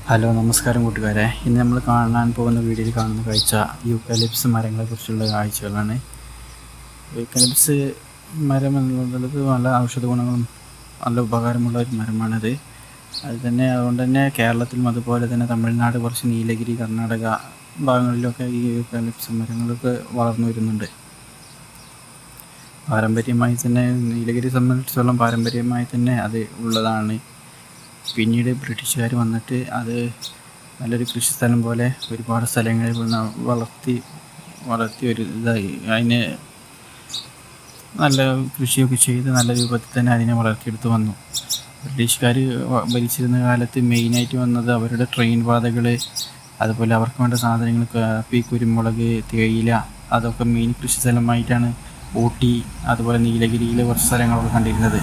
Hello നമസ്കാരം കൂട്ടുകാരെ. ഇന്ന് നമ്മൾ കാണാൻ പോകുന്ന വീഡിയോയിൽ കാണുന്ന കാഴ്ച യൂക്കലിപ്സ് മരങ്ങളെക്കുറിച്ചുള്ള കാഴ്ചകളാണ്. യൂക്കലിപ്സ് മരം എന്നുള്ളത് നല്ല ഔഷധ ഗുണങ്ങളും നല്ല ഉപകാരമുള്ള ഒരു മരമാണത്. അതുകൊണ്ട് തന്നെ കേരളത്തിലും അതുപോലെ തന്നെ തമിഴ്നാട്, കുറച്ച് നീലഗിരി, കർണാടക ഭാഗങ്ങളിലൊക്കെ ഈ യൂക്കലിപ്സ് മരങ്ങളൊക്കെ വളർന്നു വരുന്നുണ്ട്. പാരമ്പര്യമായി തന്നെ നീലഗിരി സംബന്ധിച്ചിടത്തോളം പാരമ്പര്യമായി തന്നെ അത് ഉള്ളതാണ്. പിന്നീട് ബ്രിട്ടീഷുകാർ വന്നിട്ട് അത് നല്ലൊരു കൃഷിസ്ഥലം പോലെ ഒരുപാട് സ്ഥലങ്ങളിൽ വളർത്തി ഒരു ഇതായി അതിനെ നല്ല കൃഷിയൊക്കെ ചെയ്ത് നല്ല രൂപത്തിൽ തന്നെ അതിനെ വളർത്തിയെടുത്ത് വന്നു. ബ്രിട്ടീഷുകാർ ഭരിച്ചിരുന്ന കാലത്ത് മെയിനായിട്ട് വന്നത് അവരുടെ ട്രെയിൻ പാതകൾ, അതുപോലെ അവർക്ക് വേണ്ട സാധനങ്ങൾ, കാപ്പി, കുരുമുളക്, തേയില, അതൊക്കെ മെയിൻ കൃഷി സ്ഥലമായിട്ടാണ് ഊട്ടി അതുപോലെ നീലഗിരിയിലെ കുറച്ച് സ്ഥലങ്ങളൊക്കെ കണ്ടിരുന്നത്.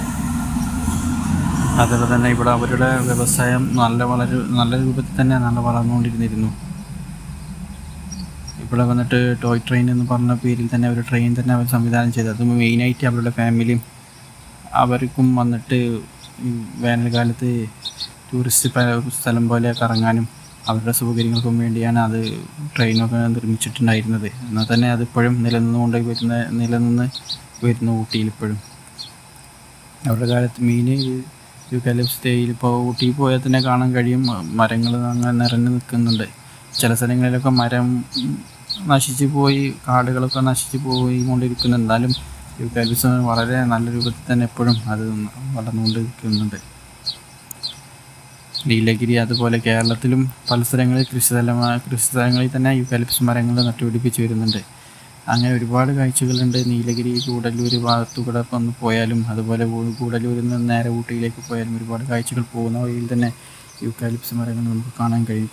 അതുപോലെ തന്നെ ഇവിടെ അവരുടെ വ്യവസായം നല്ല രൂപത്തിൽ തന്നെ വളർന്നുകൊണ്ടിരുന്നിരുന്നു. ഇവിടെ വന്നിട്ട് ടോയ് ട്രെയിൻ എന്ന് പറഞ്ഞ പേരിൽ തന്നെ ഒരു ട്രെയിൻ തന്നെ അവർ സംവിധാനം ചെയ്തു. അത് മെയിനായിട്ട് അവരുടെ ഫാമിലിയും അവർക്കും വന്നിട്ട് വേനൽക്കാലത്ത് ടൂറിസ്റ്റ് സ്ഥലം പോലെ കറങ്ങാനും അവരുടെ സൗകര്യങ്ങൾക്കും വേണ്ടിയാണ് അത് ട്രെയിനൊക്കെ നിർമ്മിച്ചിട്ടുണ്ടായിരുന്നത്. എന്നാൽ തന്നെ അതിപ്പോഴും നിലനിന്ന് വരുന്നു ഊട്ടിയിൽ. ഇപ്പോഴും അവരുടെ കാലത്ത് മെയിൻ യൂക്കലിപ്സ് തേയില. ഇപ്പോൾ ഊട്ടിയിൽ പോയാൽ തന്നെ കാണാൻ കഴിയും, മരങ്ങൾ അങ്ങനെ നിറഞ്ഞു നിൽക്കുന്നുണ്ട്. ചില സ്ഥലങ്ങളിലൊക്കെ മരം നശിച്ചു പോയി, കാടുകളൊക്കെ നശിച്ചു പോയി കൊണ്ടിരിക്കുന്നുണ്ട്. എന്നാലും യൂക്കലിപ്സ് വളരെ നല്ല രൂപത്തിൽ തന്നെ എപ്പോഴും അത് വളർന്നുകൊണ്ടിരിക്കുന്നുണ്ട്. നീലഗിരി അതുപോലെ കേരളത്തിലും പല സ്ഥലങ്ങളിൽ കൃഷിസ്ഥലങ്ങളിൽ തന്നെ യൂക്കലിപ്സ് മരങ്ങൾ നട്ടുപിടിപ്പിച്ച് വരുന്നുണ്ട്. അങ്ങനെ ഒരുപാട് കാഴ്ചകളുണ്ട്. നീലഗിരി, ഗൂഡല്ലൂർ ഭാഗത്തുകൂടെ ഒന്ന് പോയാലും, അതുപോലെ ഗൂഡല്ലൂരിൽ നിന്ന് നേരെ ഊട്ടിയിലേക്ക് പോയാലും ഒരുപാട് കാഴ്ചകൾ. പോകുന്ന വഴിയിൽ തന്നെ യൂക്കലിപ്സ് മരങ്ങൾ നമുക്ക് കാണാൻ കഴിയും.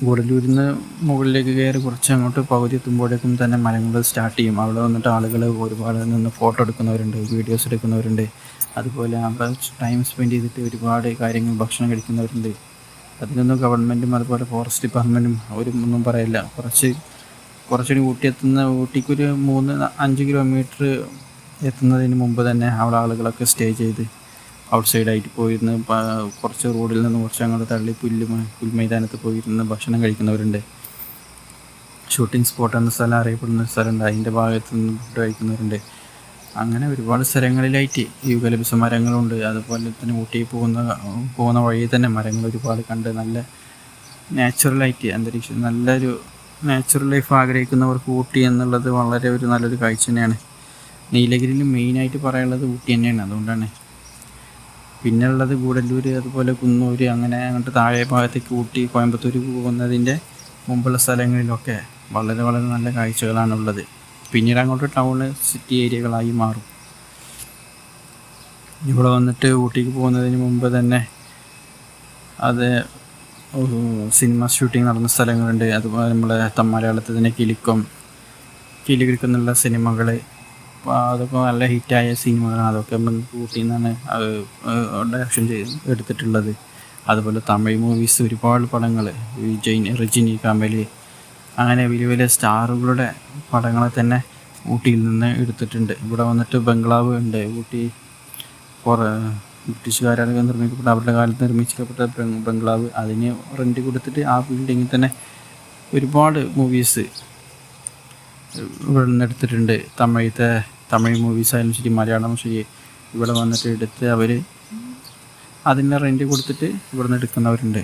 ഗൂഡല്ലൂരിൽ നിന്ന് മുകളിലേക്ക് കയറി കുറച്ച് അങ്ങോട്ട് പകുതി എത്തുമ്പോഴേക്കും തന്നെ മരങ്ങൾ സ്റ്റാർട്ട് ചെയ്യും. അവിടെ വന്നിട്ട് ആളുകൾ ഒരുപാട് നിന്ന് ഫോട്ടോ എടുക്കുന്നവരുണ്ട്, വീഡിയോസ് എടുക്കുന്നവരുണ്ട്. അതുപോലെ അവിടെ ടൈം സ്പെൻഡ് ചെയ്തിട്ട് ഒരുപാട് കാര്യങ്ങൾ ഭക്ഷണം കഴിക്കുന്നവരുണ്ട്. അതിനൊന്നും ഗവൺമെൻറ്റും അതുപോലെ ഫോറസ്റ്റ് ഡിപ്പാർട്ട്മെൻറ്റും ഒന്നും പറയില്ല. കുറച്ചുകൂടി ഊട്ടിക്കൊരു 3-5 കിലോമീറ്റർ എത്തുന്നതിന് മുമ്പ് തന്നെ അവിടെ ആളുകളൊക്കെ സ്റ്റേ ചെയ്ത് ഔട്ട് സൈഡായിട്ട് പോയിരുന്ന് കുറച്ച് റോഡിൽ നിന്ന് കുറച്ച് അങ്ങോട്ട് തള്ളി പുൽമൈതാനത്ത് പോയിരുന്ന് ഭക്ഷണം കഴിക്കുന്നവരുണ്ട്. ഷൂട്ടിംഗ് സ്പോട്ട് എന്ന സ്ഥലം അറിയപ്പെടുന്ന സ്ഥലമുണ്ട്, അതിൻ്റെ ഭാഗത്ത് നിന്ന് ഫുഡ് കഴിക്കുന്നവരുണ്ട്. അങ്ങനെ ഒരുപാട് സ്ഥലങ്ങളിലായിട്ട് യൂക്കലിപ്സ് മരങ്ങളുണ്ട്. അതുപോലെ തന്നെ ഊട്ടിയിൽ പോകുന്ന വഴിയിൽ തന്നെ മരങ്ങൾ ഒരുപാട് കണ്ട് നല്ല നാച്ചുറലായിട്ട് അന്തരീക്ഷം, നല്ലൊരു നാച്ചുറൽ ലൈഫ് ആഗ്രഹിക്കുന്നവർക്ക് ഊട്ടി എന്നുള്ളത് വളരെ നല്ലൊരു കാഴ്ച തന്നെയാണ്. നീലഗിരിയിൽ മെയിനായിട്ട് പറയാനുള്ളത് ഊട്ടി തന്നെയാണ്. അതുകൊണ്ടാണ് പിന്നെ ഉള്ളത് ഗൂഡല്ലൂർ, അതുപോലെ കുന്നൂർ, അങ്ങനെ അങ്ങോട്ട് താഴെ ഭാഗത്തേക്ക് ഊട്ടി, കോയമ്പത്തൂർ പോകുന്നതിൻ്റെ മുമ്പുള്ള സ്ഥലങ്ങളിലൊക്കെ വളരെ നല്ല കാഴ്ചകളാണുള്ളത്. പിന്നീട് അങ്ങോട്ട് ടൗണ്, സിറ്റി ഏരിയകളായി മാറും. ഇവിടെ വന്നിട്ട് ഊട്ടിക്ക് പോകുന്നതിന് മുമ്പ് തന്നെ അത് സിനിമ ഷൂട്ടിംഗ് നടന്ന സ്ഥലങ്ങളുണ്ട്. അതുപോലെ നമ്മളെ മലയാളത്തിൽ തന്നെ കിലിക്കം എന്നുള്ള സിനിമകൾ, അതൊക്കെ നല്ല ഹിറ്റായ സിനിമകളാണ്. അതൊക്കെ ഊട്ടിയിൽ നിന്നാണ് ഡയറക്ഷൻ എടുത്തിട്ടുള്ളത്. അതുപോലെ തമിഴ് മൂവീസ് ഒരുപാട് പടങ്ങൾ, രജനി, കമൽ, അങ്ങനെ വലിയ സ്റ്റാറുകളുടെ പടങ്ങളെ തന്നെ ഊട്ടിയിൽ നിന്ന് എടുത്തിട്ടുണ്ട്. ഇവിടെ വന്നിട്ട് ബംഗ്ലാവ് ഉണ്ട്. ഊട്ടി ബ്രിട്ടീഷുകാരാണ് നിർമ്മിക്കപ്പെട്ട, അവരുടെ കാലത്ത് നിർമ്മിക്കപ്പെട്ട ബംഗ്ലാവ്. അതിന് റെൻ്റ് കൊടുത്തിട്ട് ആ ബിൽഡിങ്ങിൽ തന്നെ ഒരുപാട് മൂവീസ് ഇവിടെ നിന്ന് എടുത്തിട്ടുണ്ട്. തമിഴ് മൂവീസ് ആയാലും ശരി, മലയാളം ശരി, ഇവിടെ വന്നിട്ട് എടുത്ത് അവർ അതിന് റെൻ്റ് കൊടുത്തിട്ട് ഇവിടെ നിന്ന് എടുക്കുന്നവരുണ്ട്.